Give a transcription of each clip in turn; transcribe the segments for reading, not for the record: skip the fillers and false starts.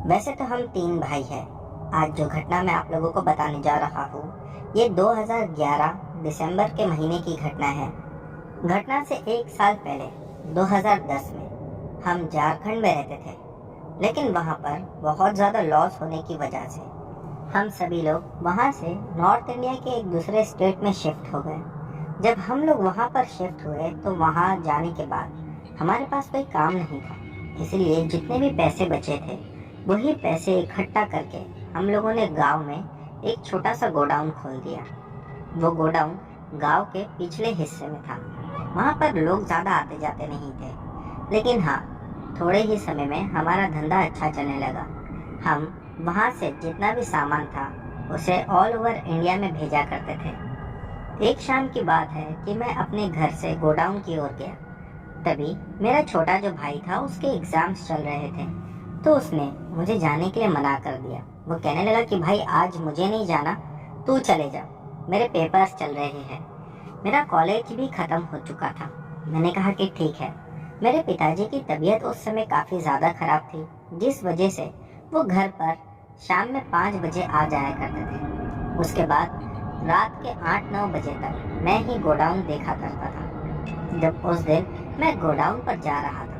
वैसे तो हम 3 भाई हैं। आज जो घटना मैं आप लोगों को बताने जा रहा हूँ, ये 2011 दिसंबर के महीने की घटना है। घटना से 1 साल पहले 2010 में हम झारखंड में रहते थे, लेकिन वहाँ पर बहुत ज़्यादा लॉस होने की वजह से हम सभी लोग वहाँ से नॉर्थ इंडिया के एक दूसरे स्टेट में शिफ्ट हो गए। जब हम लोग वहाँ पर शिफ्ट हुए तो वहाँ जाने के बाद हमारे पास कोई काम नहीं था, इसलिए जितने भी पैसे बचे थे वही पैसे इकट्ठा करके हम लोगों ने गांव में एक छोटा सा गोडाउन खोल दिया। वो गोडाउन गांव के पिछले हिस्से में था। वहाँ पर लोग ज़्यादा आते जाते नहीं थे, लेकिन हाँ, थोड़े ही समय में हमारा धंधा अच्छा चलने लगा। हम वहाँ से जितना भी सामान था उसे ऑल ओवर इंडिया में भेजा करते थे। एक शाम की बात है कि मैं अपने घर से गोडाउन की ओर गया। तभी मेरा छोटा जो भाई था, उसके एग्जाम्स चल रहे थे, तो उसने मुझे जाने के लिए मना कर दिया। वो कहने लगा कि भाई आज मुझे नहीं जाना, तू चले जा, मेरे पेपर्स चल रहे हैं। मेरा कॉलेज भी ख़त्म हो चुका था। मैंने कहा कि ठीक है। मेरे पिताजी की तबीयत उस समय काफ़ी ज़्यादा ख़राब थी, जिस वजह से वो घर पर शाम में 5 बजे आ जाया करते थे। उसके बाद रात के 8-9 बजे तक मैं ही गोडाउन देखा करता था। जब उस दिन मैं गोडाउन पर जा रहा था,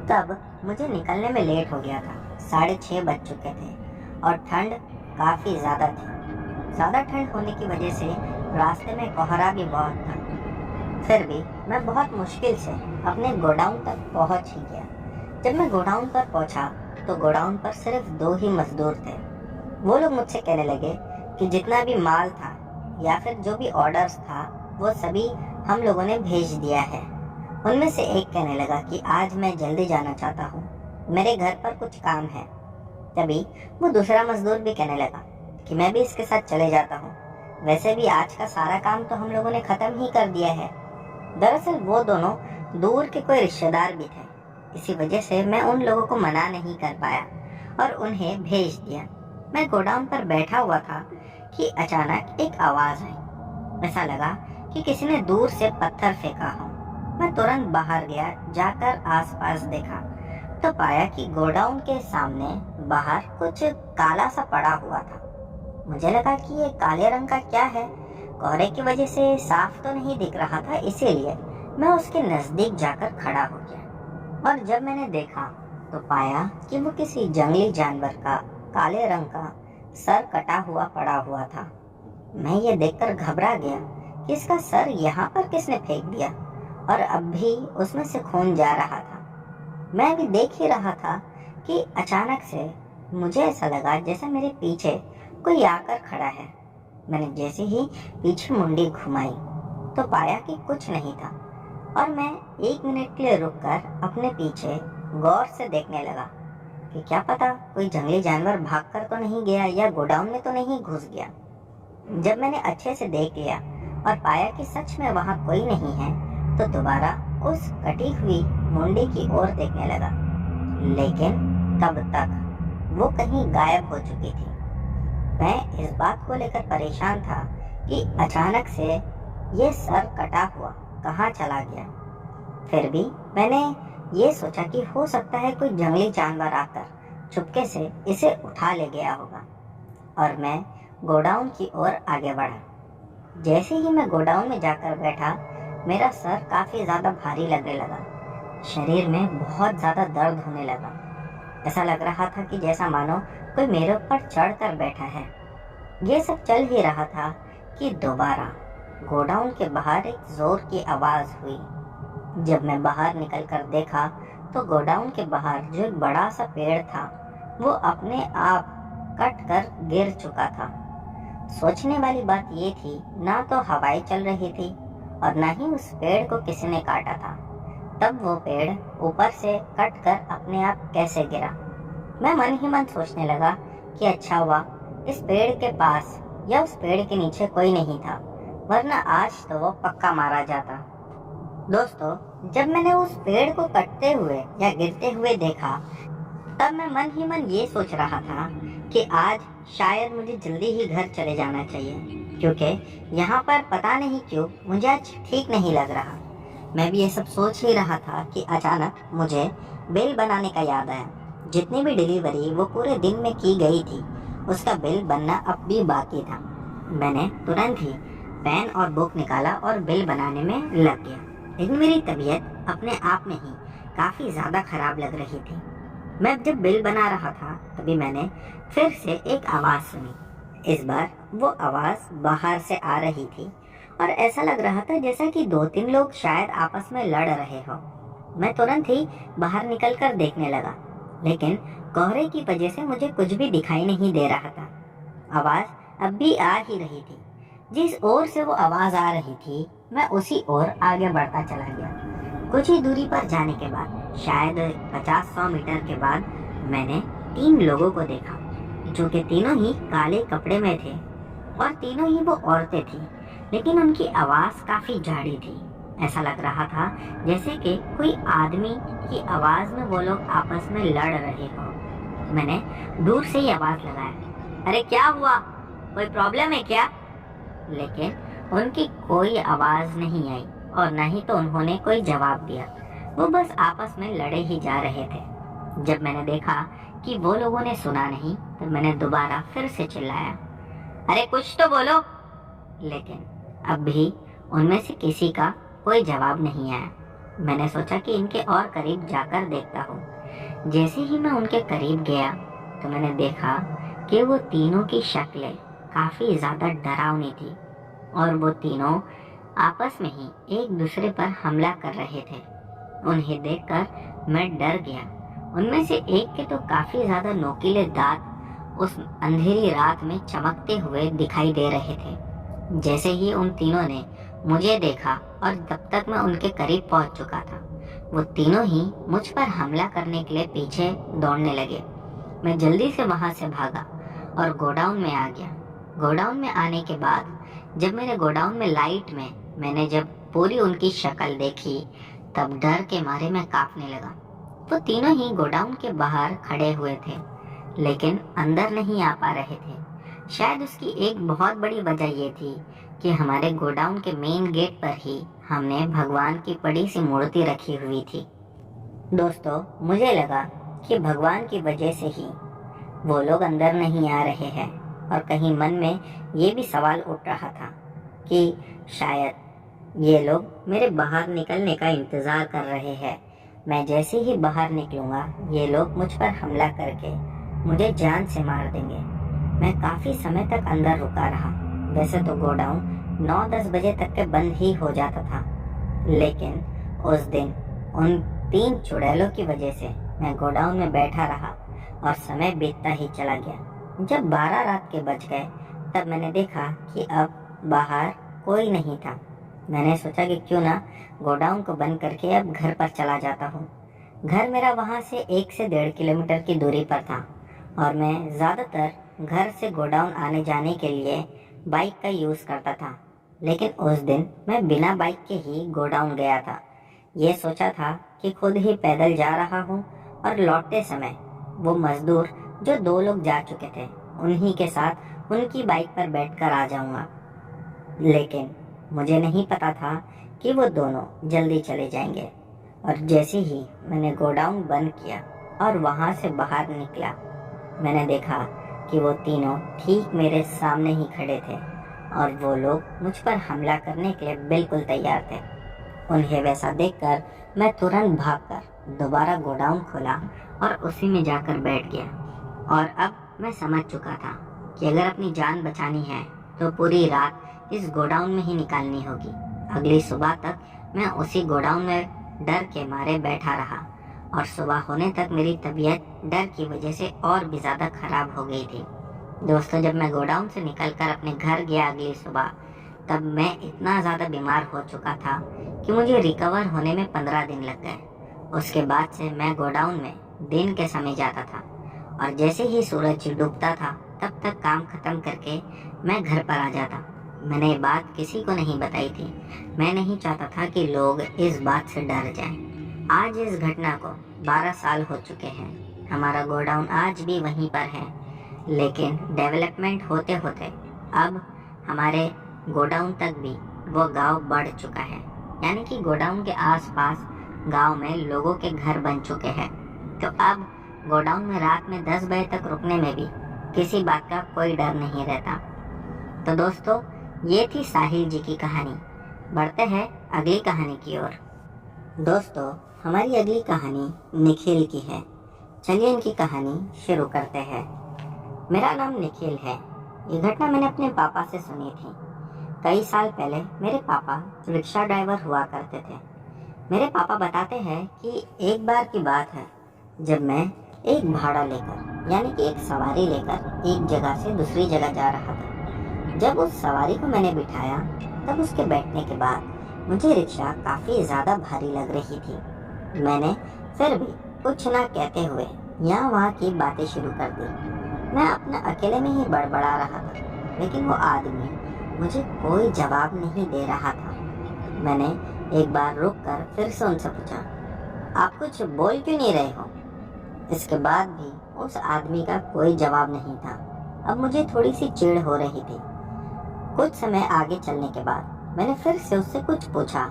तब मुझे निकलने में लेट हो गया था। 6:30 बज चुके थे और ठंड काफ़ी ज़्यादा थी। ज़्यादा ठंड होने की वजह से रास्ते में कोहरा भी बहुत था। फिर भी मैं बहुत मुश्किल से अपने गोडाउन तक पहुंच ही गया। जब मैं गोडाउन पर पहुंचा तो गोडाउन पर सिर्फ 2 ही मजदूर थे। वो लोग मुझसे कहने लगे कि जितना भी माल था या फिर जो भी ऑर्डर्स था वो सभी हम लोगों ने भेज दिया है। उनमें से एक कहने लगा कि आज मैं जल्दी जाना चाहता हूँ, मेरे घर पर कुछ काम है। तभी वो दूसरा मजदूर भी कहने लगा कि मैं भी इसके साथ चले जाता हूँ, वैसे भी आज का सारा काम तो हम लोगों ने ख़त्म ही कर दिया है। दरअसल वो दोनों दूर के कोई रिश्तेदार भी थे, इसी वजह से मैं उन लोगों को मना नहीं कर पाया और उन्हें भेज दिया। मैं गोडाउन पर बैठा हुआ था कि अचानक एक आवाज़ आई। ऐसा लगा कि किसी ने दूर से पत्थर फेंका हो। मैं तुरंत बाहर गया। जाकर आसपास देखा तो पाया कि गोडाउन के सामने बाहर कुछ काला सा पड़ा हुआ था। मुझे लगा कि ये काले रंग का क्या है, कोहरे की वजह से साफ तो नहीं दिख रहा था, इसीलिए मैं उसके नजदीक जाकर खड़ा हो गया। और जब मैंने देखा तो पाया कि वो किसी जंगली जानवर का काले रंग का सर कटा हुआ पड़ा हुआ था। मैं ये देखकर घबरा गया कि इसका सर यहाँ पर किसने फेंक दिया, और अब भी उसमें से खून जा रहा था। मैं भी देख ही रहा था कि अचानक से मुझे ऐसा लगा जैसे मेरे पीछे कोई आकर खड़ा है। मैंने जैसे ही पीछे मुंडी घुमाई तो पाया कि कुछ नहीं था, और मैं 1 मिनट के लिए रुककर अपने पीछे गौर से देखने लगा कि क्या पता कोई जंगली जानवर भागकर तो नहीं गया या गोडाउन में तो नहीं घुस गया। जब मैंने अच्छे से देख लिया और पाया कि सच में वहाँ कोई नहीं है, तो दोबारा उस कटी हुई मुंडी की ओर देखने लगा, लेकिन तब तक वो कहीं गायब हो चुकी थी। मैं इस बात को लेकर परेशान था कि अचानक से ये सर कटा हुआ कहाँ चला गया। फिर भी मैंने ये सोचा कि हो सकता है कोई जंगली जानवर आकर चुपके से इसे उठा ले गया होगा, और मैं गोडाउन की ओर आगे बढ़ा। जैसे ही मैं गोडाउन में जाकर बैठा, मेरा सर काफ़ी ज़्यादा भारी लगने लगा। शरीर में बहुत ज़्यादा दर्द होने लगा। ऐसा लग रहा था कि जैसा मानो कोई मेरे ऊपर चढ़कर बैठा है। ये सब चल ही रहा था कि दोबारा गोडाउन के बाहर एक ज़ोर की आवाज़ हुई। जब मैं बाहर निकलकर देखा तो गोडाउन के बाहर जो एक बड़ा सा पेड़ था वो अपने आप कट कर गिर चुका था। सोचने वाली बात ये थी, ना तो हवाएं चल रही थी और ना ही उस पेड़ को किसी ने काटा था। तब वो पेड़ ऊपर से कट कर अपने आप कैसे गिरा। मैं मन ही मन सोचने लगा कि अच्छा हुआ इस पेड़ के पास या उस पेड़ के नीचे कोई नहीं था, वरना आज तो वो पक्का मारा जाता। दोस्तों, जब मैंने उस पेड़ को कटते हुए या गिरते हुए देखा, तब मैं मन ही मन ये सोच रहा था कि आज शायद मुझे जल्दी ही घर चले जाना चाहिए, क्योंकि यहाँ पर पता नहीं क्यों मुझे आज ठीक नहीं लग रहा। मैं भी ये सब सोच ही रहा था कि अचानक मुझे बेल बनाने का याद आया, जितनी भी डिलीवरी वो पूरे दिन में की गई थी उसका बिल बनना अब भी बाकी था। मैंने तुरंत ही पेन और बुक निकाला और बिल बनाने में लग गया। लेकिन मेरी तबीयत अपने आप में ही काफ़ी ज़्यादा खराब लग रही थी। मैं जब बिल बना रहा था तभी मैंने फिर से एक आवाज़ सुनी। इस बार वो आवाज़ बाहर से आ रही थी और ऐसा लग रहा था जैसा कि 2-3 लोग शायद आपस में लड़ रहे हो। मैं तुरंत ही बाहर निकलकर देखने लगा, लेकिन कोहरे की वजह से मुझे कुछ भी दिखाई नहीं दे रहा था। आवाज़ अब भी आ ही रही थी। जिस ओर से वो आवाज़ आ रही थी मैं उसी ओर आगे बढ़ता चला गया। कुछ ही दूरी पर जाने के बाद, शायद 50-100 मीटर के बाद, मैंने 3 लोगों को देखा जो कि तीनों ही काले कपड़े में थे और तीनों ही वो औरतें थी, लेकिन उनकी आवाज़ काफ़ी झाड़ी थी। ऐसा लग रहा था जैसे कि कोई आदमी की आवाज़ में वो लोग आपस में लड़ रहे हो। मैंने दूर से ही आवाज़ लगाया, अरे क्या हुआ, कोई प्रॉब्लम है क्या? लेकिन उनकी कोई आवाज़ नहीं आई और न ही तो उन्होंने कोई जवाब दिया। वो बस आपस में लड़े ही जा रहे थे। जब मैंने देखा कि वो लोगों ने सुना नहीं तो मैंने दोबारा फिर से चिल्लाया, अरे कुछ तो बोलो। लेकिन अब भी उनमें से किसी का कोई जवाब नहीं आया। मैंने सोचा कि इनके और करीब जाकर देखता हूँ। जैसे ही मैं उनके करीब गया तो मैंने देखा कि वो तीनों की शक्लें काफ़ी ज़्यादा डरावनी थी और वो तीनों आपस में ही एक दूसरे पर हमला कर रहे थे। उन्हें देखकर मैं डर गया। उनमें से एक के तो काफ़ी ज़्यादा नोकीले दांत उस अंधेरी रात में चमकते हुए दिखाई दे रहे थे। जैसे ही उन तीनों ने मुझे देखा और तब तक मैं उनके करीब पहुंच चुका था, वो तीनों ही मुझ पर हमला करने के लिए पीछे दौड़ने लगे। मैं जल्दी से वहां से भागा और गोडाउन में आ गया। गोडाउन में आने के बाद जब मेरे गोडाउन में लाइट में मैंने जब पूरी उनकी शक्ल देखी तब डर के मारे मैं कांपने लगा। वो तीनों ही गोडाउन के बाहर खड़े हुए थे, लेकिन अंदर नहीं आ पा रहे थे। शायद उसकी एक बहुत बड़ी वजह ये थी कि हमारे गोडाउन के मेन गेट पर ही हमने भगवान की बड़ी सी मूर्ति रखी हुई थी। दोस्तों, मुझे लगा कि भगवान की वजह से ही वो लोग अंदर नहीं आ रहे हैं और कहीं मन में ये भी सवाल उठ रहा था कि शायद ये लोग मेरे बाहर निकलने का इंतज़ार कर रहे हैं। मैं जैसे ही बाहर निकलूँगा ये लोग मुझ पर हमला करके मुझे जान से मार देंगे। मैं काफ़ी समय तक अंदर रुका रहा। वैसे तो गोडाउन 9-10 बजे तक के बंद ही हो जाता था, लेकिन उस दिन उन 3 चुड़ैलों की वजह से मैं गोडाउन में बैठा रहा और समय बीतता ही चला गया। जब 12 रात के बज गए तब मैंने देखा कि अब बाहर कोई नहीं था। मैंने सोचा कि क्यों ना गोडाउन को बंद करके अब घर पर चला जाता हूँ। घर मेरा वहाँ से 1 से 1.5 किलोमीटर की दूरी पर था और मैं ज़्यादातर घर से गोडाउन आने जाने के लिए बाइक का यूज़ करता था। लेकिन उस दिन मैं बिना बाइक के ही गोडाउन गया था। ये सोचा था कि खुद ही पैदल जा रहा हूँ और लौटते समय वो मज़दूर जो 2 लोग जा चुके थे उन्हीं के साथ उनकी बाइक पर बैठकर आ जाऊँगा। लेकिन मुझे नहीं पता था कि वो दोनों जल्दी चले जाएंगे। और जैसे ही मैंने गोडाउन बंद किया और वहाँ से बाहर निकला, मैंने देखा कि वो तीनों ठीक मेरे सामने ही खड़े थे और वो लोग मुझ पर हमला करने के लिए बिल्कुल तैयार थे। उन्हें वैसा देखकर मैं तुरंत भागकर दोबारा गोडाउन खोला और उसी में जाकर बैठ गया। और अब मैं समझ चुका था कि अगर अपनी जान बचानी है तो पूरी रात इस गोडाउन में ही निकालनी होगी। अगली सुबह तक मैं उसी गोडाउन में डर के मारे बैठा रहा और सुबह होने तक मेरी तबीयत डर की वजह से और भी ज़्यादा ख़राब हो गई थी। दोस्तों, जब मैं गोडाउन से निकलकर अपने घर गया अगली सुबह, तब मैं इतना ज़्यादा बीमार हो चुका था कि मुझे रिकवर होने में 15 दिन लग गए। उसके बाद से मैं गोडाउन में दिन के समय जाता था और जैसे ही सूरज डूबता था तब तक काम खत्म करके मैं घर पर आ जाता। मैंने ये बात किसी को नहीं बताई थी। मैं नहीं चाहता था कि लोग इस बात से डर जाएं। आज इस घटना को 12 साल हो चुके हैं। हमारा गोडाउन आज भी वहीं पर है, लेकिन डेवलपमेंट होते होते अब हमारे गोडाउन तक भी वो गांव बढ़ चुका है। यानी कि गोडाउन के आसपास गांव में लोगों के घर बन चुके हैं। तो अब गोडाउन में रात में 10 बजे तक रुकने में भी किसी बात का कोई डर नहीं रहता। तो दोस्तों, ये थी साहिल जी की कहानी। बढ़ते हैं अगली कहानी की ओर। दोस्तों, हमारी अगली कहानी निखिल की है। चलिए इनकी कहानी शुरू करते हैं। मेरा नाम निखिल है। ये घटना मैंने अपने पापा से सुनी थी। कई साल पहले मेरे पापा रिक्शा ड्राइवर हुआ करते थे। मेरे पापा बताते हैं कि एक बार की बात है जब मैं एक भाड़ा लेकर यानी कि एक सवारी लेकर एक जगह से दूसरी जगह जा रहा था। जब उस सवारी को मैंने बिठाया तब उसके बैठने के बाद मुझे रिक्शा काफ़ी ज़्यादा भारी लग रही थी। मैंने फिर भी कुछ ना कहते हुए यहाँ वहाँ की बातें शुरू कर दी। मैं अपने अकेले में ही बड़बड़ा रहा था, लेकिन वो आदमी मुझे कोई जवाब नहीं दे रहा था। मैंने एक बार रुक कर फिर से उनसे पूछा, आप कुछ बोल क्यों नहीं रहे हो? इसके बाद भी उस आदमी का कोई जवाब नहीं था। अब मुझे थोड़ी सी चिढ़ हो रही थी। कुछ समय आगे चलने के बाद मैंने फिर से उससे कुछ पूछा,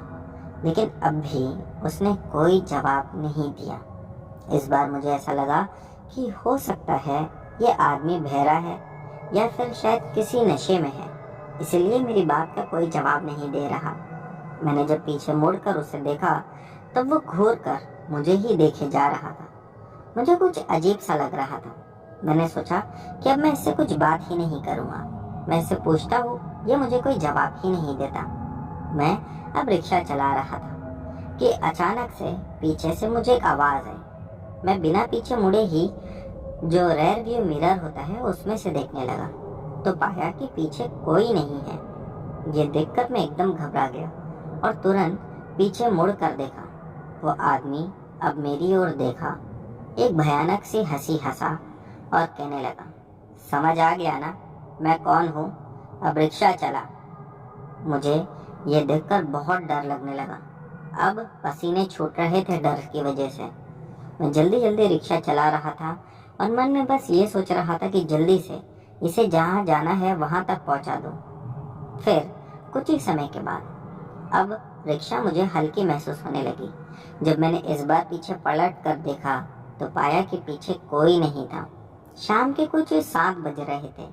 लेकिन अब भी उसने कोई जवाब नहीं दिया। इस बार मुझे ऐसा लगा कि हो सकता है ये आदमी बहरा है या फिर शायद किसी नशे में है, इसलिए मेरी बात का कोई जवाब नहीं दे रहा। मैंने जब पीछे मुड़कर उसे देखा तब वो घूर कर मुझे ही देखे जा रहा था। मुझे कुछ अजीब सा लग रहा था। मैंने सोचा कि अब मैं इससे कुछ बात ही नहीं करूँगा। मैं इससे पूछता हूँ, ये मुझे कोई जवाब ही नहीं देता। मैं अब रिक्शा चला रहा था कि अचानक से पीछे से मुझे एक आवाज़ आई। मैं बिना पीछे मुड़े ही जो रेयर व्यू मिरर होता है उसमें से देखने लगा तो पाया कि पीछे कोई नहीं है। ये देखकर मैं एकदम घबरा गया और तुरंत पीछे मुड़ कर देखा। वो आदमी अब मेरी ओर देखा, एक भयानक सी हंसी हंसा और कहने लगा, समझ आ गया ना मैं कौन हूँ? अब रिक्शा चला। मुझे ये देखकर बहुत डर लगने लगा। अब पसीने छूट रहे थे डर की वजह से। मैं जल्दी जल्दी रिक्शा चला रहा था और मन में बस ये सोच रहा था कि जल्दी से इसे जहाँ जाना है वहाँ तक पहुँचा दूँ। फिर कुछ ही समय के बाद अब रिक्शा मुझे हल्की महसूस होने लगी। जब मैंने इस बार पीछे पलट कर देखा तो पाया कि पीछे कोई नहीं था। शाम के कुछ 7 बज रहे थे।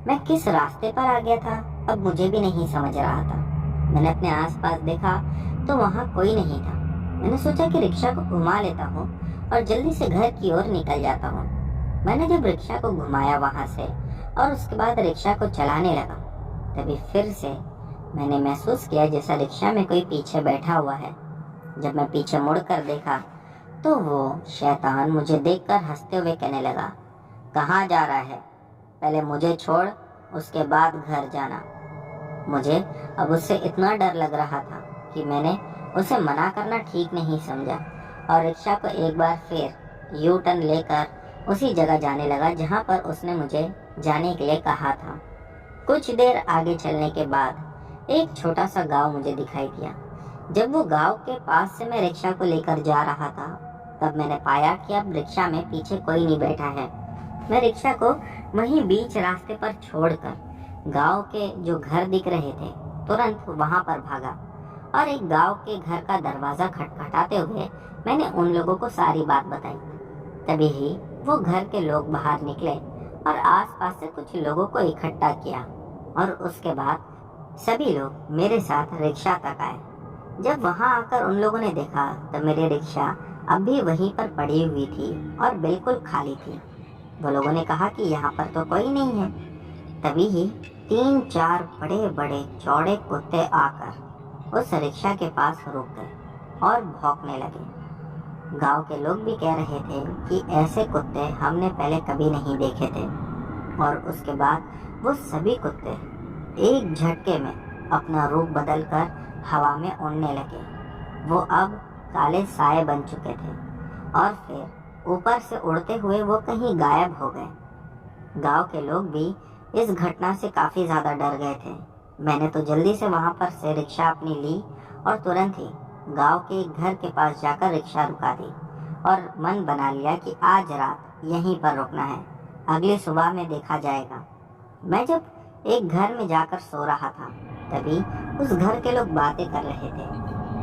मैं किस रास्ते पर आ गया था अब मुझे भी नहीं समझ रहा था। मैंने अपने आसपास देखा तो वहाँ कोई नहीं था। मैंने सोचा कि रिक्शा को घुमा लेता हूँ और जल्दी से घर की ओर निकल जाता हूँ। मैंने जब रिक्शा को घुमाया वहाँ से और उसके बाद रिक्शा को चलाने लगा, तभी फिर से मैंने महसूस किया जैसा रिक्शा में कोई पीछे बैठा हुआ है। जब मैं पीछे मुड़कर देखा तो वो शैतान मुझे देखकर हंसते हुए कहने लगा, कहाँ जा रहा है? पहले मुझे छोड़, उसके बाद घर जाना। मुझे अब उससे इतना डर लग रहा था कि मैंने उसे मना करना ठीक नहीं समझा और रिक्शा को एक बार फिर यू टर्न लेकर उसी जगह जाने लगा जहाँ पर उसने मुझे जाने के लिए कहा था। कुछ देर आगे चलने के बाद एक छोटा सा गांव मुझे दिखाई दिया। जब वो गांव के पास से मैं रिक्शा को लेकर जा रहा था तब मैंने पाया कि अब रिक्शा में पीछे कोई नहीं बैठा है। मैं रिक्शा को वहीं बीच रास्ते पर छोड़कर गांव के जो घर दिख रहे थे तुरंत वहां पर भागा और एक गांव के घर का दरवाजा खटखटाते हुए मैंने उन लोगों को सारी बात बताई। तभी ही वो घर के लोग बाहर निकले और आसपास से कुछ लोगों को इकट्ठा किया और उसके बाद सभी लोग मेरे साथ रिक्शा तक आए। जब वहां आकर उन लोगों ने देखा तो मेरी रिक्शा अब भी वहीं पर पड़ी हुई थी और बिल्कुल खाली थी। वो लोगों ने कहा कि यहाँ पर तो कोई नहीं है। तभी ही 3-4 बड़े बड़े चौड़े कुत्ते आकर उस रिक्शा के पास रुक गए और भौंकने लगे। गांव के लोग भी कह रहे थे कि ऐसे कुत्ते हमने पहले कभी नहीं देखे थे। और उसके बाद वो सभी कुत्ते एक झटके में अपना रूप बदलकर हवा में उड़ने लगे। वो अब काले साए बन चुके थे और फिर ऊपर से उड़ते हुए वो कहीं गायब हो गए। गांव के लोग भी इस घटना से काफ़ी ज़्यादा डर गए थे। मैंने तो जल्दी से वहाँ पर से रिक्शा अपनी ली और तुरंत ही गांव के एक घर के पास जाकर रिक्शा रुका दी और मन बना लिया कि आज रात यहीं पर रुकना है, अगली सुबह में देखा जाएगा। मैं जब एक घर में जाकर सो रहा था तभी उस घर के लोग बातें कर रहे थे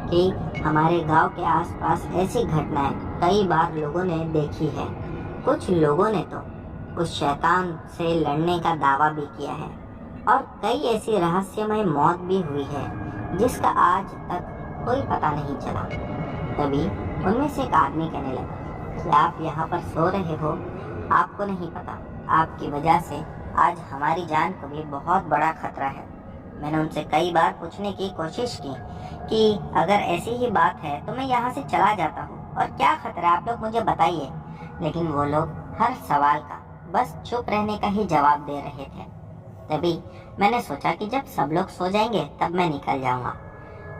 कि हमारे गांव के आसपास ऐसी घटनाएं कई बार लोगों ने देखी है। कुछ लोगों ने तो उस शैतान से लड़ने का दावा भी किया है और कई ऐसी रहस्यमय मौत भी हुई है जिसका आज तक कोई पता नहीं चला। तभी उनमें से एक आदमी कहने लगा कि आप यहाँ पर सो रहे हो, आपको नहीं पता आपकी वजह से आज हमारी जान को भी बहुत बड़ा खतरा है। मैंने उनसे कई बार पूछने की कोशिश की कि अगर ऐसी ही बात है तो मैं यहाँ से चला जाता हूँ और क्या खतरा है, आप लोग मुझे बताइए। लेकिन वो लोग हर सवाल का बस चुप रहने का ही जवाब दे रहे थे। तभी मैंने सोचा कि जब सब लोग सो जाएंगे तब मैं निकल जाऊंगा।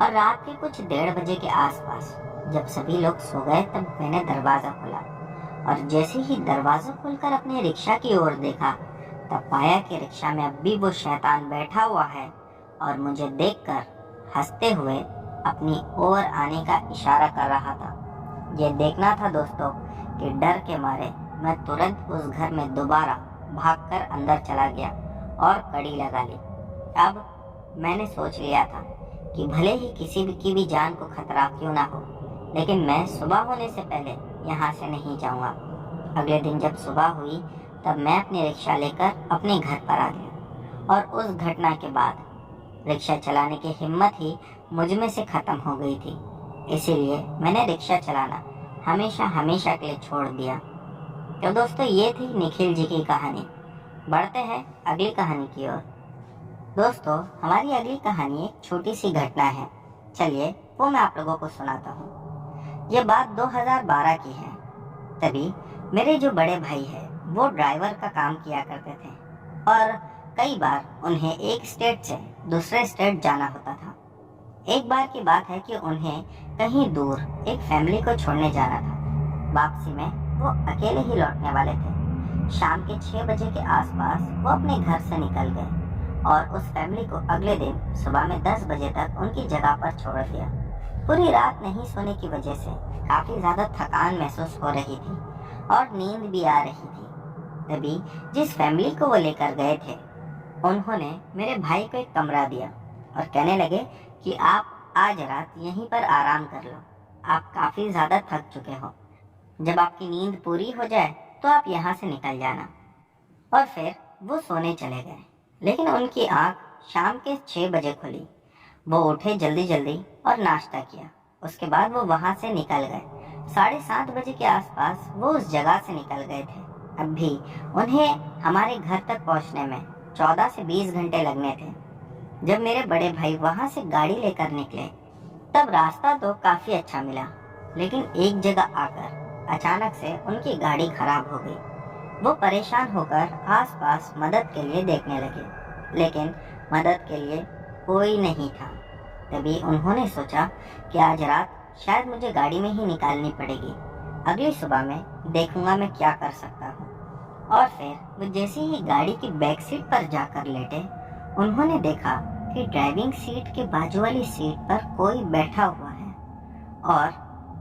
और रात के कुछ 1:30 बजे के आसपास जब सभी लोग सो गए तब मैंने दरवाज़ा खोला और जैसे ही दरवाज़ा खोलकर अपने रिक्शा की ओर देखा तब पाया कि रिक्शा में अब भी वो शैतान बैठा हुआ है और मुझे देखकर हंसते हुए अपनी ओर आने का इशारा कर रहा था। ये देखना था दोस्तों कि डर के मारे मैं तुरंत उस घर में दोबारा भागकर अंदर चला गया और कड़ी लगा ली। अब मैंने सोच लिया था कि भले ही किसी की भी जान को खतरा क्यों ना हो, लेकिन मैं सुबह होने से पहले यहाँ से नहीं जाऊँगा। अगले दिन जब सुबह हुई तब मैं अपनी रिक्शा लेकर अपने घर पर आ गया और उस घटना के बाद रिक्शा चलाने की हिम्मत ही मुझ में से ख़त्म हो गई थी। इसीलिए मैंने रिक्शा चलाना हमेशा हमेशा के लिए छोड़ दिया। तो दोस्तों ये थी निखिल जी की कहानी। बढ़ते हैं अगली कहानी की ओर। दोस्तों हमारी अगली कहानी एक छोटी सी घटना है, चलिए वो मैं आप लोगों को सुनाता हूँ। ये बात 2012 की है। तभी मेरे जो बड़े भाई है वो ड्राइवर का काम किया करते थे और कई बार उन्हें एक स्टेट से दूसरे स्टेट जाना होता था। एक बार की बात है कि उन्हें कहीं दूर एक फैमिली को छोड़ने जाना था। वापसी में वो अकेले ही लौटने वाले थे। शाम के 6 बजे के आसपास वो अपने घर से निकल गए और उस फैमिली को अगले दिन सुबह में 10 बजे तक उनकी जगह पर छोड़ दिया। पूरी रात नहीं सोने की वजह से काफ़ी ज़्यादा थकान महसूस हो रही थी और नींद भी आ रही थी। तभी जिस फैमिली को वो लेकर गए थे उन्होंने मेरे भाई को एक कमरा दिया और कहने लगे कि आप आज रात यहीं पर आराम कर लो, आप काफ़ी ज़्यादा थक चुके हो। जब आपकी नींद पूरी हो जाए तो आप यहाँ से निकल जाना। और फिर वो सोने चले गए, लेकिन उनकी आँख शाम के 6 बजे खुली। वो उठे जल्दी जल्दी और नाश्ता किया। उसके बाद वो वहाँ से निकल गए। 7:30 बजे के आसपास वो उस जगह से निकल गए थे। अब भी उन्हें हमारे घर तक पहुँचने में 14 से 20 घंटे लगने थे। जब मेरे बड़े भाई वहाँ से गाड़ी लेकर निकले तब रास्ता तो काफ़ी अच्छा मिला, लेकिन एक जगह आकर अचानक से उनकी गाड़ी खराब हो गई। वो परेशान होकर आसपास मदद के लिए देखने लगे, लेकिन मदद के लिए कोई नहीं था। तभी उन्होंने सोचा कि आज रात शायद मुझे गाड़ी में ही निकालनी पड़ेगी, अगली सुबह में देखूंगा मैं क्या कर सकता हूँ। और फिर वो जैसे ही गाड़ी की बैक सीट पर जाकर लेटे, उन्होंने देखा कि ड्राइविंग सीट के बाजू वाली सीट पर कोई बैठा हुआ है और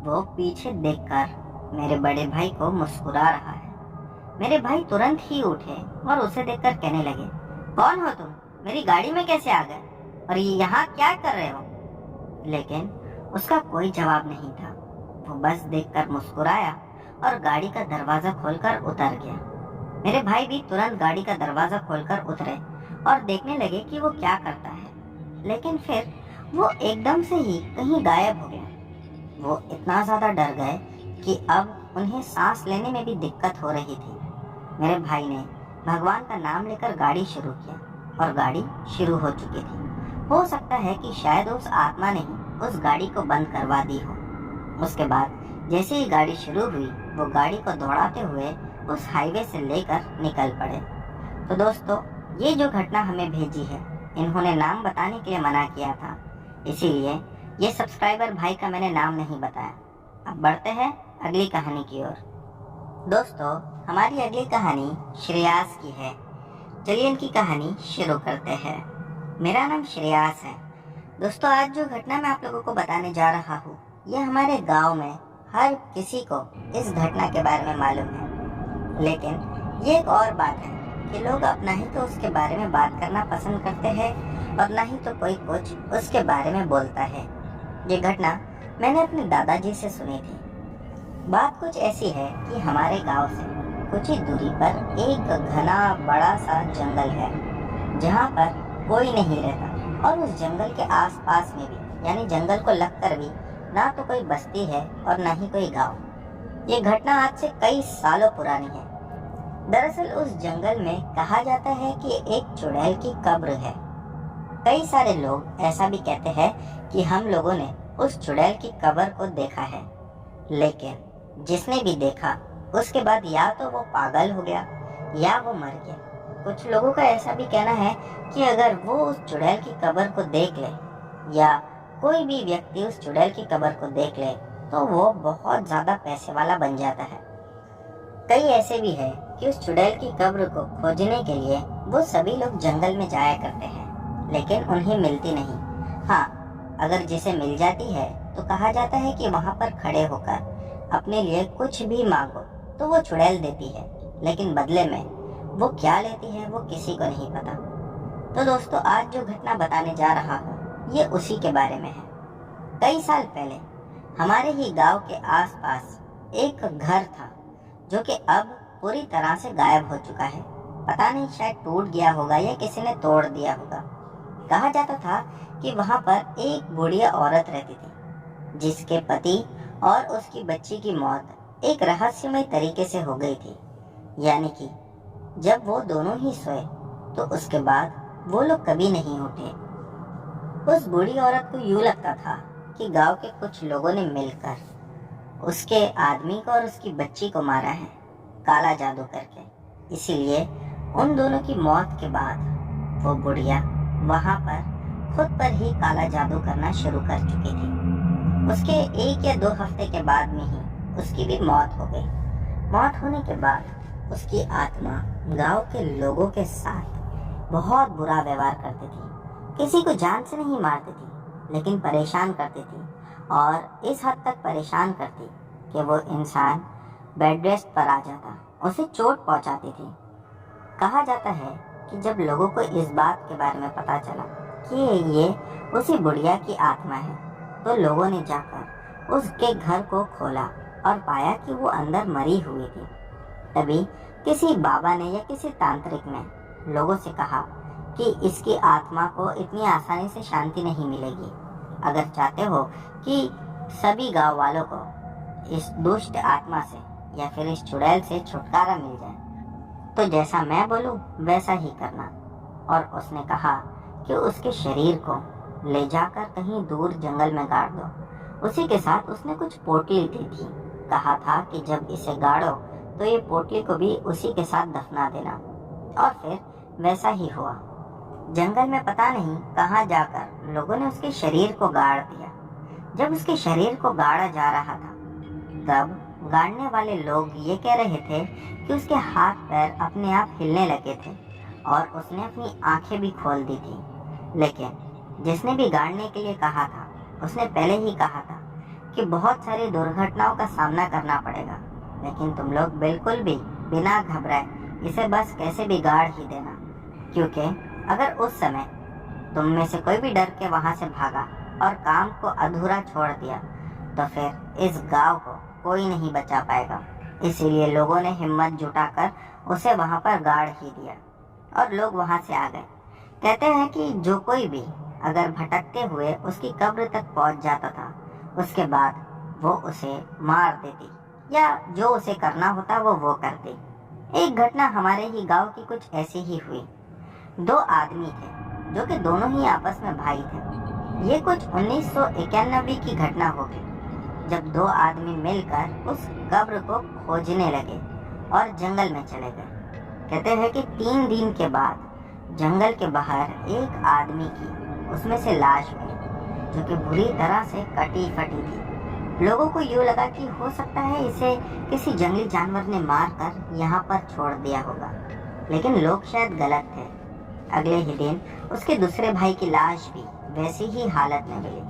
वो पीछे देखकर मेरे बड़े भाई को मुस्कुरा रहा है। मेरे भाई तुरंत ही उठे और उसे देखकर कहने लगे, कौन हो तुम? मेरी गाड़ी में कैसे आ गए और ये यहाँ क्या कर रहे हो? लेकिन उसका कोई जवाब नहीं था। वो बस देखकर मुस्कुराया और गाड़ी का दरवाज़ा खोलकर उतर गया। मेरे भाई भी तुरंत गाड़ी का दरवाज़ा खोलकर उतरे और देखने लगे कि वो क्या करता है, लेकिन फिर वो एकदम से ही कहीं गायब हो गया। वो इतना ज़्यादा डर गए कि अब उन्हें सांस लेने में भी दिक्कत हो रही थी। मेरे भाई ने भगवान का नाम लेकर गाड़ी शुरू किया और गाड़ी शुरू हो चुकी थी। हो सकता है कि शायद उस आत्मा ने ही उस गाड़ी को बंद करवा दी हो। उसके बाद जैसे ही गाड़ी शुरू हुई वो गाड़ी को दौड़ाते हुए उस हाईवे से लेकर निकल पड़े। तो दोस्तों ये जो घटना हमें भेजी है, इन्होंने नाम बताने के लिए मना किया था, इसीलिए ये सब्सक्राइबर भाई का मैंने नाम नहीं बताया। अब बढ़ते हैं अगली कहानी की ओर। दोस्तों हमारी अगली कहानी श्रेयास की है। चलिए इनकी कहानी शुरू करते हैं। मेरा नाम श्रेयास है। दोस्तों आज जो घटना मैं आप लोगों को बताने जा रहा हूँ, ये हमारे गांव में हर किसी को इस घटना के बारे में मालूम है, लेकिन ये एक और बात है कि लोग अब ना ही तो उसके बारे में बात करना पसंद करते हैं और ना ही तो कोई कुछ उसके बारे में बोलता है। ये घटना मैंने अपने दादाजी से सुनी थी। बात कुछ ऐसी है कि हमारे गांव से कुछ ही दूरी पर एक घना बड़ा सा जंगल है जहाँ पर कोई नहीं रहता, और उस जंगल के आसपास में भी, यानी जंगल को लगकर भी, ना तो कोई बस्ती है और ना ही कोई गांव। ये घटना आज से कई सालों पुरानी है। दरअसल उस जंगल में कहा जाता है कि एक चुड़ैल की कब्र है। कई सारे लोग ऐसा भी कहते हैं कि हम लोगों ने उस चुड़ैल की कब्र को देखा है, लेकिन जिसने भी देखा उसके बाद या तो वो पागल हो गया या वो मर गया। कुछ लोगों का ऐसा भी कहना है कि अगर वो उस चुड़ैल की कब्र को देख ले, या कोई भी व्यक्ति उस चुड़ैल की कब्र को देख ले, तो वो बहुत ज्यादा पैसे वाला बन जाता है। कई ऐसे भी है कि उस चुड़ैल की कब्र को खोजने के लिए वो सभी लोग जंगल में जाया करते हैं, लेकिन उन्हें मिलती नहीं। हाँ, अगर जिसे मिल जाती है तो कहा जाता है कि वहां पर खड़े होकर अपने लिए कुछ भी मांगो तो वो चुड़ैल देती है, लेकिन बदले में वो क्या लेती है वो किसी को नहीं पता। तो दोस्तों, आज जो घटना बताने जा रहा हूँ ये उसी के बारे में है। कई साल पहले हमारे ही गांव के आसपास एक घर था जो कि अब पूरी तरह से गायब हो चुका है। पता नहीं, शायद टूट गया होगा या किसी ने तोड़ दिया होगा। कहा जाता था कि वहां पर एक बुढ़िया औरत रहती थी जिसके पति और उसकी बच्ची की मौत एक रहस्यमय तरीके से हो गई थी। यानी कि जब वो दोनों ही सोए तो उसके बाद वो लोग कभी नहीं उठे। उस बूढ़ी औरत को यूं लगता था कि गांव के कुछ लोगों ने मिलकर उसके आदमी को और उसकी बच्ची को मारा है, काला जादू करके। इसीलिए उन दोनों की मौत के बाद वो बुढ़िया वहां पर खुद पर ही काला जादू करना शुरू कर चुकी थी। उसके 1 या 2 हफ्ते के बाद में ही उसकी भी मौत हो गई। मौत होने के बाद उसकी आत्मा गांव के लोगों के साथ बहुत बुरा व्यवहार करती थी। किसी को जान से नहीं मारती थी, लेकिन परेशान करती थी, और इस हद तक परेशान करती कि वो इंसान बेड रेस्ट पर आ जाता, उसे चोट पहुंचाती थी। कहा जाता है कि जब लोगों को इस बात के बारे में पता चला कि ये उसी बुढ़िया की आत्मा है, तो लोगों ने जाकर उसके घर को खोला और पाया कि वो अंदर मरी हुई थी। तभी किसी बाबा ने या किसी तांत्रिक ने लोगों से कहा कि इसकी आत्मा को इतनी आसानी से शांति नहीं मिलेगी। अगर चाहते हो कि सभी गांव वालों को इस दुष्ट आत्मा से या फिर इस चुड़ैल से छुटकारा मिल जाए, तो जैसा मैं बोलूं वैसा ही करना। और उसने कहा कि उसके शरीर को ले जाकर कहीं दूर जंगल में गाड़ दो। उसी के साथ उसने कुछ पोटली दी थी। कहा था कि जब इसे गाड़ो तो ये पोटली को भी उसी के साथ दफना देना। और फिर वैसा ही हुआ। जंगल में पता नहीं कहाँ जाकर लोगों ने उसके शरीर को गाड़ दिया। जब उसके शरीर को गाड़ा जा रहा था, तब गाड़ने वाले लोग ये कह रहे थे कि उसके हाथ पैर अपने आप हिलने लगे थे और उसने अपनी आंखें भी खोल दी थी। लेकिन जिसने भी गाड़ने के लिए कहा था, उसने पहले ही कहा था कि बहुत सारी दुर्घटनाओं का सामना करना पड़ेगा, लेकिन तुम लोग बिल्कुल भी बिना घबराए इसे बस कैसे भी गाड़ ही देना, क्योंकि अगर उस समय तुम में से कोई भी डर के वहां से भागा और काम को अधूरा छोड़ दिया, तो फिर इस गांव को कोई नहीं बचा पाएगा। इसीलिए लोगों ने हिम्मत जुटाकर उसे वहां पर गाड़ ही दिया और लोग वहां से आ गए। कहते हैं कि जो कोई भी अगर भटकते हुए उसकी कब्र तक पहुंच जाता था, उसके बाद वो उसे मार देती या जो उसे करना होता वो करती। एक घटना हमारे ही गांव की कुछ ऐसी ही हुई। 2 आदमी थे जो कि दोनों ही आपस में भाई थे। ये कुछ 1991 की घटना होगी, जब 2 आदमी मिलकर उस कब्र को खोजने लगे और जंगल में चले गए। कहते हैं कि 3 दिन के बाद जंगल के बाहर एक आदमी की उसमें से लाश मिली, जो कि बुरी तरह से कटी फटी थी। लोगों को यूँ लगा कि हो सकता है इसे किसी जंगली जानवर ने मार कर यहाँ पर छोड़ दिया होगा, लेकिन लोग शायद गलत थे। अगले ही दिन उसके दूसरे भाई की लाश भी वैसी ही हालत में मिली।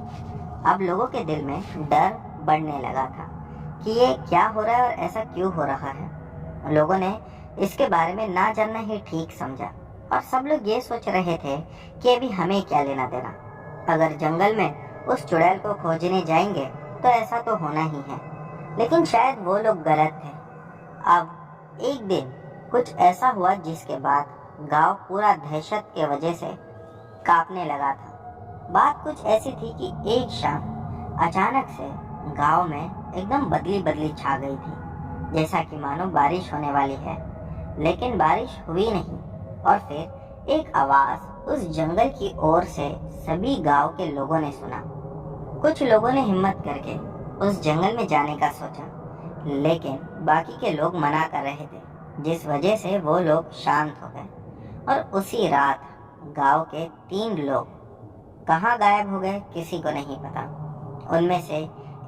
अब लोगों के दिल में डर बढ़ने लगा था कि ये क्या हो रहा है और ऐसा क्यों हो रहा है। लोगों ने इसके बारे में ना जानना ही ठीक समझा और सब लोग ये सोच रहे थे कि अभी हमें क्या लेना देना, अगर जंगल में उस चुड़ैल को खोजने जाएंगे तो ऐसा तो होना ही है। लेकिन शायद वो लोग गलत थे। अब एक दिन कुछ ऐसा हुआ जिसके बाद गांव पूरा दहशत के वजह से कांपने लगा था। बात कुछ ऐसी थी कि एक शाम अचानक से गांव में एकदम बदली बदली छा गई थी, जैसा कि मानो बारिश होने वाली है, लेकिन बारिश हुई नहीं। और फिर एक आवाज उस जंगल की ओर से सभी गांव के लोगों ने सुना। कुछ लोगों ने हिम्मत करके उस जंगल में जाने का सोचा, लेकिन बाकी के लोग मना कर रहे थे, जिस वजह से वो लोग शांत हो गए। और उसी रात गांव के 3 लोग कहाँ गायब हो गए किसी को नहीं पता। उनमें से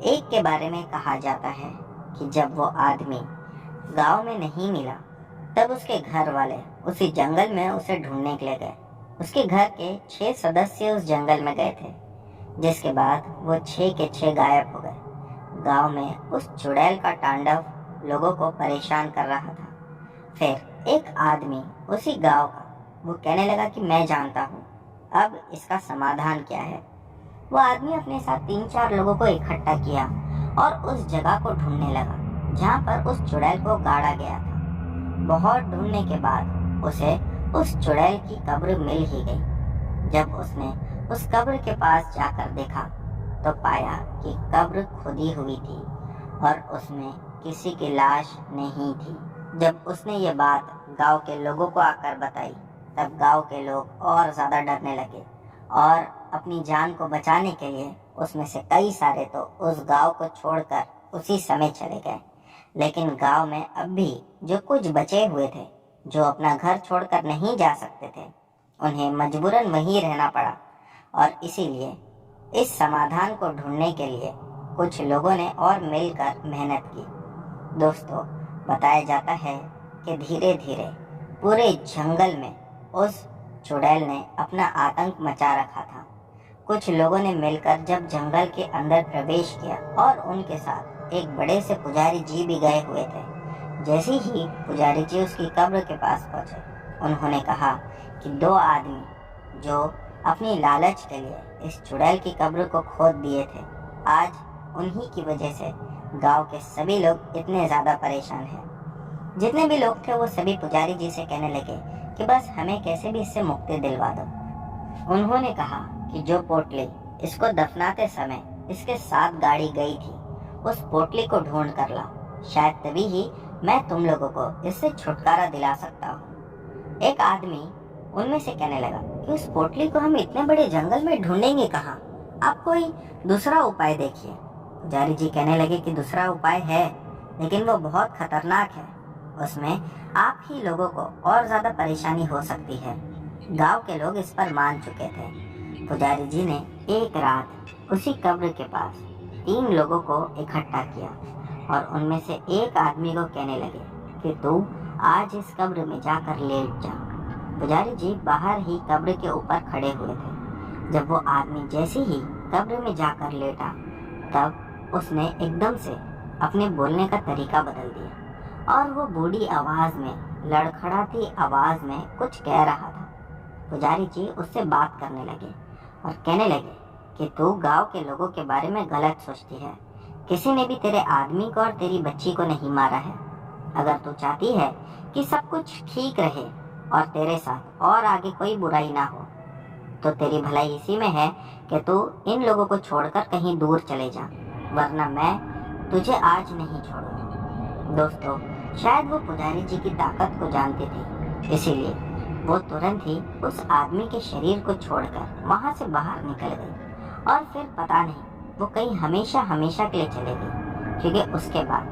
एक के बारे में कहा जाता है कि जब वो आदमी गांव में नहीं मिला तब उसके घर वाले उसी जंगल में उसे ढूंढने के लिए गए। उसके घर के 6 सदस्य उस जंगल में गए थे, जिसके बाद वो 6 के 6 गायब हो गए। गांव में उस चुड़ैल का तांडव लोगों को परेशान कर रहा था। फिर एक आदमी उसी गांव का वो कहने लगा कि मैं जानता हूँ अब इसका समाधान क्या है। वो आदमी अपने साथ 3-4 लोगों को इकट्ठा किया और उस जगह को ढूंढने लगा जहाँ पर उस चुड़ैल को गाड़ा गया था। बहुत ढूंढने के बाद उसे उस चुड़ैल की कब्र मिल ही गई। जब उसने उस कब्र के पास जाकर देखा तो पाया कि कब्र खुदी हुई थी और उसमें किसी की लाश नहीं थी। जब उसने ये बात गांव के लोगों को आकर बताई तब गांव के लोग और ज़्यादा डरने लगे और अपनी जान को बचाने के लिए उसमें से कई सारे तो उस गांव को छोड़कर उसी समय चले गए। लेकिन गांव में अब भी जो कुछ बचे हुए थे, जो अपना घर छोड़कर नहीं जा सकते थे, उन्हें मजबूरन वहीं रहना पड़ा। और इसीलिए इस समाधान को ढूंढने के लिए कुछ लोगों ने और मिलकर मेहनत की। दोस्तों, बताया जाता है कि धीरे धीरे पूरे जंगल में उस चुड़ैल ने अपना आतंक मचा रखा था। कुछ लोगों ने मिलकर जब जंगल के अंदर प्रवेश किया और उनके साथ एक बड़े से पुजारी जी भी गए हुए थे। जैसे ही पुजारी जी उसकी कब्र के पास पहुंचे, उन्होंने कहा कि 2 आदमी जो अपनी लालच के लिए इस चुड़ैल की कब्र को खोद दिए थे, आज उन्हीं की वजह से गांव के सभी लोग इतने ज़्यादा परेशान हैं। जितने भी लोग थे वो सभी पुजारी जी से कहने लगे कि बस हमें कैसे भी इससे मुक्ति दिलवा दो। उन्होंने कहा कि जो पोटली इसको दफनाते समय इसके साथ गाड़ी गई थी, उस पोटली को ढूंढ कर लाओ, शायद तभी ही मैं तुम लोगों को इससे छुटकारा दिला सकता हूँ। एक आदमी उनमें से कहने लगा कि उस पोटली को हम इतने बड़े जंगल में ढूंढेंगे कहाँ, आप कोई दूसरा उपाय देखिए। पुजारी जी कहने लगे कि दूसरा उपाय है, लेकिन वो बहुत खतरनाक है, उसमें आप ही लोगों को और ज़्यादा परेशानी हो सकती है। गांव के लोग इस पर मान चुके थे। पुजारी जी ने एक रात उसी कब्र के पास 3 लोगों को इकट्ठा किया और उनमें से एक आदमी को कहने लगे कि तू आज इस कब्र में जाकर लेट जा। पुजारी जी बाहर ही कब्र के ऊपर खड़े हुए थे। जब वो आदमी जैसे ही कब्र में जाकर लेटा, तब उसने एकदम से अपने बोलने का तरीका बदल दिया और वो बूढ़ी आवाज़ में, लड़खड़ाती आवाज़ में कुछ कह रहा था। पुजारी जी उससे बात करने लगे और कहने लगे कि तू गांव के लोगों के बारे में गलत सोचती है। किसी ने भी तेरे आदमी को और तेरी बच्ची को नहीं मारा है। अगर तू चाहती है कि सब कुछ ठीक रहे और तेरे साथ और आगे कोई बुराई ना हो, तो तेरी भलाई इसी में है कि तू इन लोगों को छोड़कर कहीं दूर चले जा, वरना मैं तुझे आज नहीं छोड़ूंगा। दोस्तों, शायद वो पुजारी जी की ताकत को जानती थी, इसीलिए वो तुरंत ही उस आदमी के शरीर को छोड़कर वहाँ से बाहर निकल गई और फिर पता नहीं वो कहीं हमेशा हमेशा के लिए चले गई, क्योंकि उसके बाद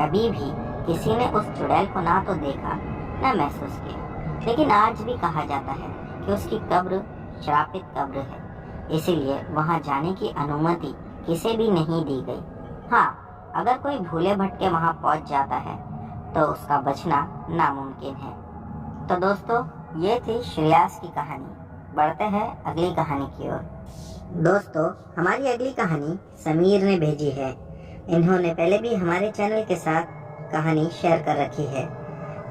कभी भी किसी ने उस चुड़ैल को ना तो देखा ना महसूस किया। लेकिन आज भी कहा जाता है कि उसकी कब्र श्रापित कब्र है, इसीलिए वहाँ जाने की अनुमति किसे भी नहीं दी गई। हाँ, अगर कोई भूले भटके वहाँ पहुँच जाता है तो उसका बचना नामुमकिन है। तो दोस्तों, ये थी श्रेयास की कहानी। बढ़ते हैं अगली कहानी की ओर। दोस्तों, हमारी अगली कहानी समीर ने भेजी है। इन्होंने पहले भी हमारे चैनल के साथ कहानी शेयर कर रखी है।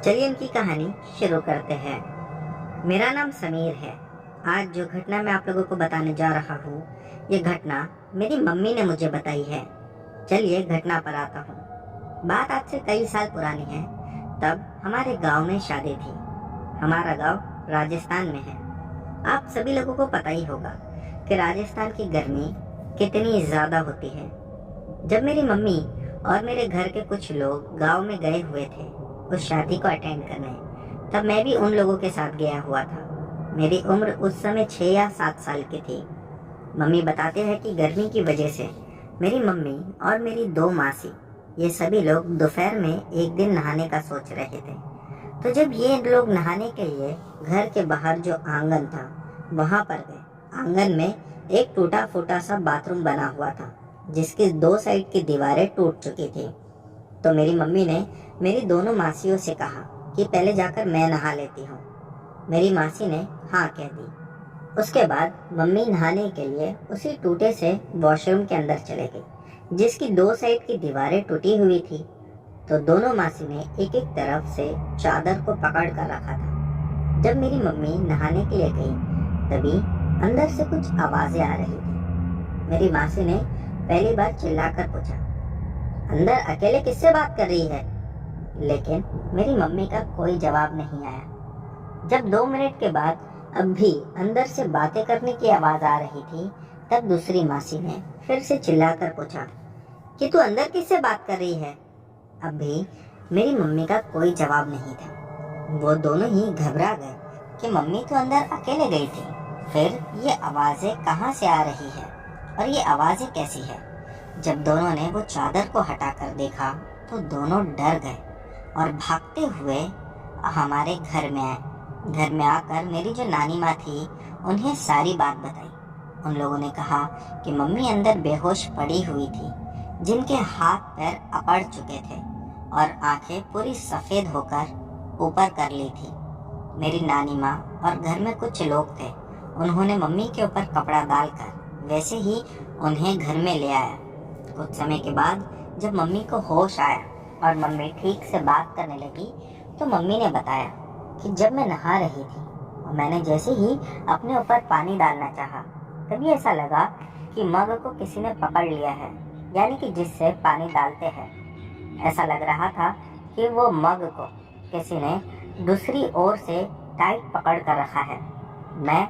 चलिए इनकी कहानी शुरू करते हैं। मेरा नाम समीर है। आज जो घटना मैं आप लोगों को बताने जा रहा हूँ, ये घटना मेरी मम्मी ने मुझे बताई है। चलिए घटना पर आता हूँ। बात आज से कई साल पुरानी है। तब हमारे गांव में शादी थी। हमारा गांव राजस्थान में है। आप सभी लोगों को पता ही होगा कि राजस्थान की गर्मी कितनी ज़्यादा होती है। जब मेरी मम्मी और मेरे घर के कुछ लोग गांव में गए हुए थे उस शादी को अटेंड करने, तब मैं भी उन लोगों के साथ गया हुआ था। मेरी उम्र उस समय 6 या 7 साल की थी। मम्मी बताते हैं कि गर्मी की वजह से मेरी मम्मी और मेरी 2 मासी, ये सभी लोग दोपहर में एक दिन नहाने का सोच रहे थे। तो जब ये लोग नहाने के लिए घर के बाहर जो आंगन था वहाँ पर गए। आंगन में एक टूटा फूटा सा बाथरूम बना हुआ था जिसकी 2 साइड की दीवारें टूट चुकी थी। तो मेरी मम्मी ने मेरी दोनों मासियों से कहा कि पहले जाकर मैं नहा लेती हूँ। मेरी मासी ने हाँ कह दी। उसके बाद मम्मी नहाने के लिए उसी टूटे से वॉशरूम के अंदर चले गई जिसकी 2 साइड की दीवारें टूटी हुई थी। तो दोनों मासी ने एक एक तरफ से चादर को पकड़ कर रखा था। जब मेरी मम्मी नहाने के लिए गई तभी अंदर से कुछ आवाजें आ रही थी। मेरी मासी ने पहली बार चिल्लाकर पूछा, अंदर अकेले किससे बात कर रही है? लेकिन मेरी मम्मी का कोई जवाब नहीं आया। जब 2 मिनट के बाद अब भी अंदर से बातें करने की आवाज आ रही थी तब दूसरी मासी ने फिर से चिल्लाकर पूछा कि तू अंदर किससे बात कर रही है? अब भी मेरी मम्मी का कोई जवाब नहीं था। वो दोनों ही घबरा गए कि मम्मी तो अंदर अकेले गई थी, फिर ये आवाजें कहाँ से आ रही है और ये आवाजें कैसी है? जब दोनों ने वो चादर को हटाकर देखा तो दोनों डर गए और भागते हुए हमारे घर में आए। घर में आकर मेरी जो नानी माँ थी उन्हें सारी बात बताई। उन लोगों ने कहा कि मम्मी अंदर बेहोश पड़ी हुई थी, जिनके हाथ पैर अकड़ चुके थे और आंखें पूरी सफ़ेद होकर ऊपर कर ली थी। मेरी नानी माँ और घर में कुछ लोग थे, उन्होंने मम्मी के ऊपर कपड़ा डालकर वैसे ही उन्हें घर में ले आया। कुछ समय के बाद जब मम्मी को होश आया और मम्मी ठीक से बात करने लगी तो मम्मी ने बताया कि जब मैं नहा रही थी और मैंने जैसे ही अपने ऊपर पानी डालना चाहा तभी ऐसा लगा कि मग को किसी ने पकड़ लिया है, यानी कि जिससे पानी डालते हैं। ऐसा लग रहा था कि वो मग को किसी ने दूसरी ओर से टाइट पकड़ कर रखा है। मैं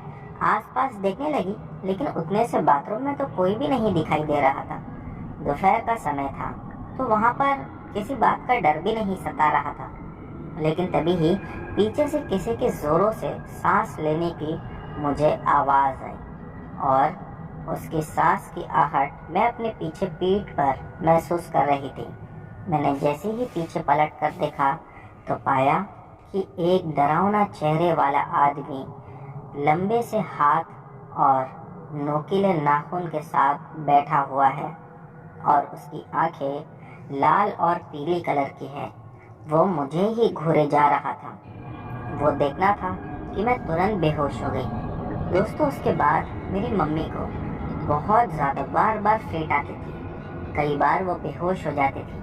आसपास देखने लगी लेकिन उतने से बाथरूम में तो कोई भी नहीं दिखाई दे रहा था। दोपहर का समय था तो वहाँ पर किसी बात का डर भी नहीं सता रहा था। लेकिन तभी ही पीछे से किसी के जोरों से सांस लेने की मुझे आवाज़ आई और उसकी सांस की आहट मैं अपने पीछे पीठ पर महसूस कर रही थी। मैंने जैसे ही पीछे पलट कर देखा तो पाया कि एक डरावना चेहरे वाला आदमी लंबे से हाथ और नोकीले नाखून के साथ बैठा हुआ है और उसकी आंखें लाल और पीली कलर की है। वो मुझे ही घूरे जा रहा था। वो देखना था कि मैं तुरंत बेहोश हो गई। दोस्तों, उसके बाद मेरी मम्मी को बहुत ज़्यादा बार बार फिट आती थी। कई बार वो बेहोश हो जाती थी।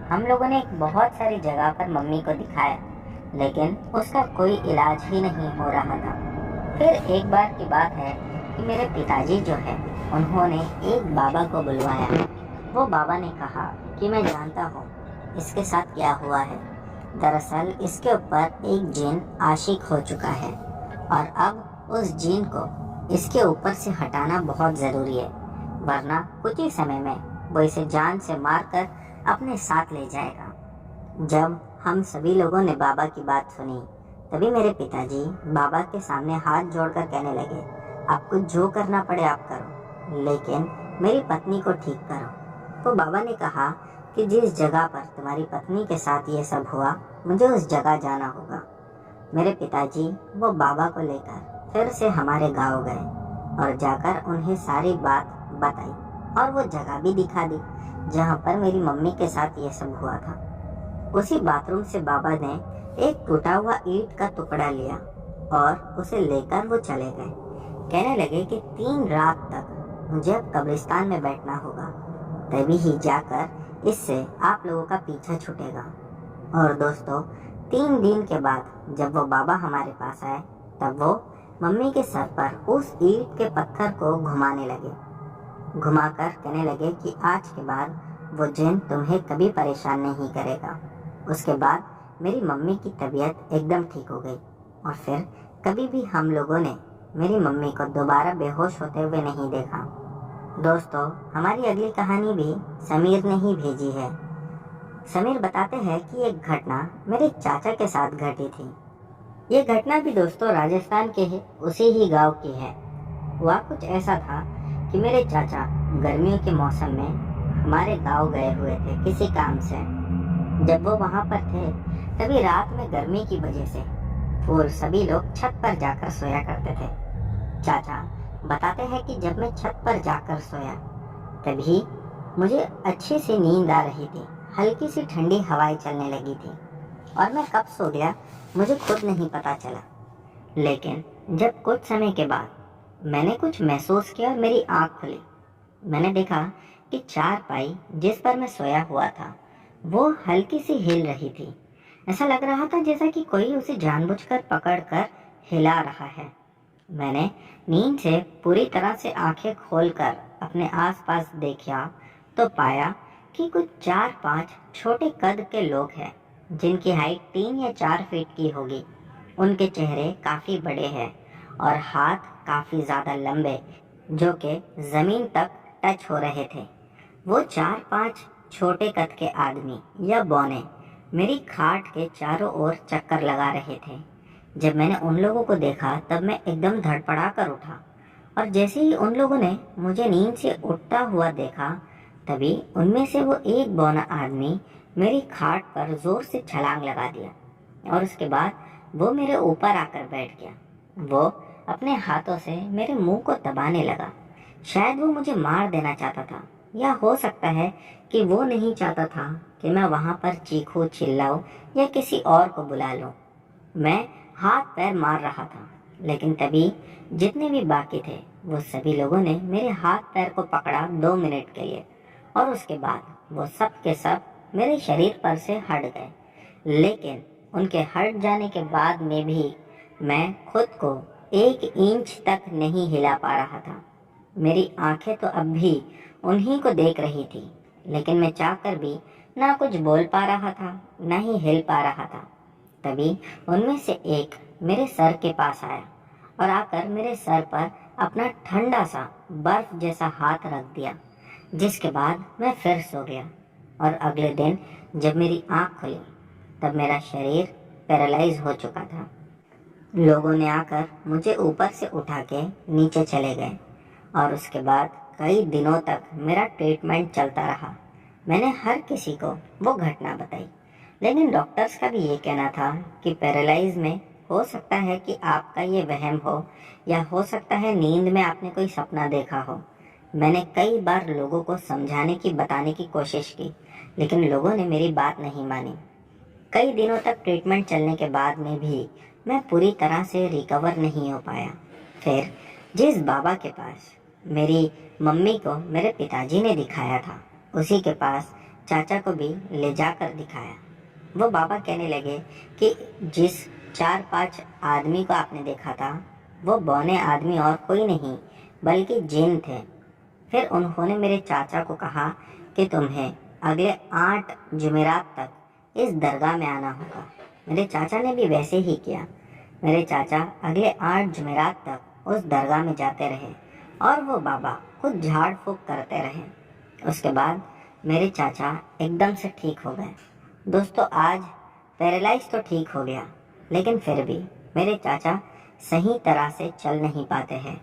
हम लोगों ने बहुत सारी जगह पर मम्मी को दिखाया लेकिन उसका कोई इलाज ही नहीं हो रहा था। फिर एक बार की बात है कि मेरे पिताजी जो है उन्होंने एक बाबा को बुलवाया। वो बाबा ने कहा कि मैं जानता हूँ इसके साथ क्या हुआ है। दरअसल इसके ऊपर एक जिन आशिक हो चुका है और अब उस जिन को इसके ऊपर से हटाना बहुत ज़रूरी है, वरना कुछ ही समय में वो इसे जान से मारकर अपने साथ ले जाएगा। जब हम सभी लोगों ने बाबा की बात सुनी तभी मेरे पिताजी बाबा के सामने हाथ जोड़कर कहने लगे, आपको जो करना पड़े आप करो, लेकिन मेरी पत्नी को ठीक करो। तो बाबा ने कहा कि जिस जगह पर तुम्हारी पत्नी के साथ ये सब हुआ मुझे उस जगह जाना होगा। मेरे पिताजी वो बाबा को लेकर फिर से हमारे गांव गए और जाकर उन्हें सारी बात बताई और वो जगह भी दिखा दी जहाँ पर मेरी मम्मी के साथ ये सब हुआ था। उसी बाथरूम से बाबा ने एक टूटा हुआ ईंट का टुकड़ा लिया और उसे लेकर वो चले गए। कहने लगे कि 3 रात तक मुझे अब कब्रिस्तान में बैठना होगा, तभी ही जाकर इससे आप लोगों का पीछा छूटेगा। और दोस्तों, 3 दिन के बाद जब वो बाबा हमारे पास आए तब वो मम्मी के सर पर उस ईंट के पत्थर को घुमाने लगे। घुमाकर कहने लगे कि आज के बाद वो जिन तुम्हें कभी परेशान नहीं करेगा। उसके बाद मेरी मम्मी की तबीयत एकदम ठीक हो गई और फिर कभी भी हम लोगों ने मेरी मम्मी को दोबारा बेहोश होते हुए नहीं देखा। दोस्तों, हमारी अगली कहानी भी समीर ने ही भेजी है। समीर बताते हैं कि एक घटना मेरे चाचा के साथ घटी थी। ये घटना भी दोस्तों राजस्थान के उसी ही गांव की है। हुआ कुछ ऐसा था कि मेरे चाचा गर्मियों के मौसम में हमारे गांव गए हुए थे किसी काम से। जब वो वहां पर थे तभी रात में गर्मी की वजह से वो सभी लोग छत पर जाकर सोया करते थे। चाचा बताते हैं कि जब मैं छत पर जाकर सोया तभी मुझे अच्छी सी नींद आ रही थी। हल्की सी ठंडी हवाएं चलने लगी थी और मैं कब सो गया मुझे खुद नहीं पता चला। लेकिन जब कुछ समय के बाद मैंने कुछ महसूस किया और मेरी आंख खुली, मैंने देखा कि चारपाई जिस पर मैं सोया हुआ था वो हल्की सी हिल रही थी। ऐसा लग रहा था जैसा कि कोई उसे जानबूझकर पकड़कर हिला रहा है। मैंने नींद से पूरी तरह से आंखें खोलकर अपने आसपास देखा तो पाया कि कुछ 4-5 छोटे कद के लोग हैं जिनकी हाइट 3 या 4 फीट की होगी। उनके चेहरे काफ़ी बड़े हैं और हाथ काफ़ी ज़्यादा लंबे जो कि ज़मीन तक टच हो रहे थे। वो 4-5 छोटे कद के आदमी या बौने मेरी खाट के चारों ओर चक्कर लगा रहे थे। जब मैंने उन लोगों को देखा तब मैं एकदम धड़पड़ा कर उठा और जैसे ही उन लोगों ने मुझे नींद से उठता हुआ देखा तभी उनमें से वो एक बौना आदमी मेरी खाट पर जोर से छलांग लगा दिया और उसके बाद वो मेरे ऊपर आकर बैठ गया। वो अपने हाथों से मेरे मुंह को दबाने लगा। शायद वो मुझे मार देना चाहता था या हो सकता है कि वो नहीं चाहता था कि मैं वहां पर चीखूं चिल्लाऊं या किसी और को बुला लूं। मैं हाथ पैर मार रहा था लेकिन तभी जितने भी बाकी थे वो सभी लोगों ने मेरे हाथ पैर को पकड़ा 2 मिनट के लिए और उसके बाद वो सब के सब मेरे शरीर पर से हट गए। लेकिन उनके हट जाने के बाद में भी मैं खुद को 1 इंच तक नहीं हिला पा रहा था। मेरी आंखें तो अब भी उन्हीं को देख रही थी लेकिन मैं चाहकर भी ना कुछ बोल पा रहा था ना ही हिल पा रहा था। तभी उनमें से एक मेरे सर के पास आया और आकर मेरे सर पर अपना ठंडा सा बर्फ जैसा हाथ रख दिया, जिसके बाद मैं फिर सो गया। और अगले दिन जब मेरी आंख खुली तब मेरा शरीर पैरालाइज हो चुका था। लोगों ने आकर मुझे ऊपर से उठा के नीचे चले गए और उसके बाद कई दिनों तक मेरा ट्रीटमेंट चलता रहा। मैंने हर किसी को वो घटना बताई लेकिन डॉक्टर्स का भी ये कहना था कि पैरालाइज में हो सकता है कि आपका ये वहम हो या हो सकता है नींद में आपने कोई सपना देखा हो। मैंने कई बार लोगों को समझाने की बताने की कोशिश की लेकिन लोगों ने मेरी बात नहीं मानी। कई दिनों तक ट्रीटमेंट चलने के बाद में भी मैं पूरी तरह से रिकवर नहीं हो पाया। फिर जिस बाबा के पास मेरी मम्मी को मेरे पिताजी ने दिखाया था उसी के पास चाचा को भी ले जाकर दिखाया। वो बाबा कहने लगे कि जिस 4-5 आदमी को आपने देखा था वो बौने आदमी और कोई नहीं बल्कि जिन थे। फिर उन्होंने मेरे चाचा को कहा कि तुम्हें अगले 8 जुमेरात तक इस दरगाह में आना होगा। मेरे चाचा ने भी वैसे ही किया। मेरे चाचा अगले 8 जुमेरात तक उस दरगाह में जाते रहे और वो बाबा खुद झाड़ फूक करते रहे। उसके बाद मेरे चाचा एकदम से ठीक हो गए। दोस्तों, आज पैरालाइज तो ठीक हो गया लेकिन फिर भी मेरे चाचा सही तरह से चल नहीं पाते हैं।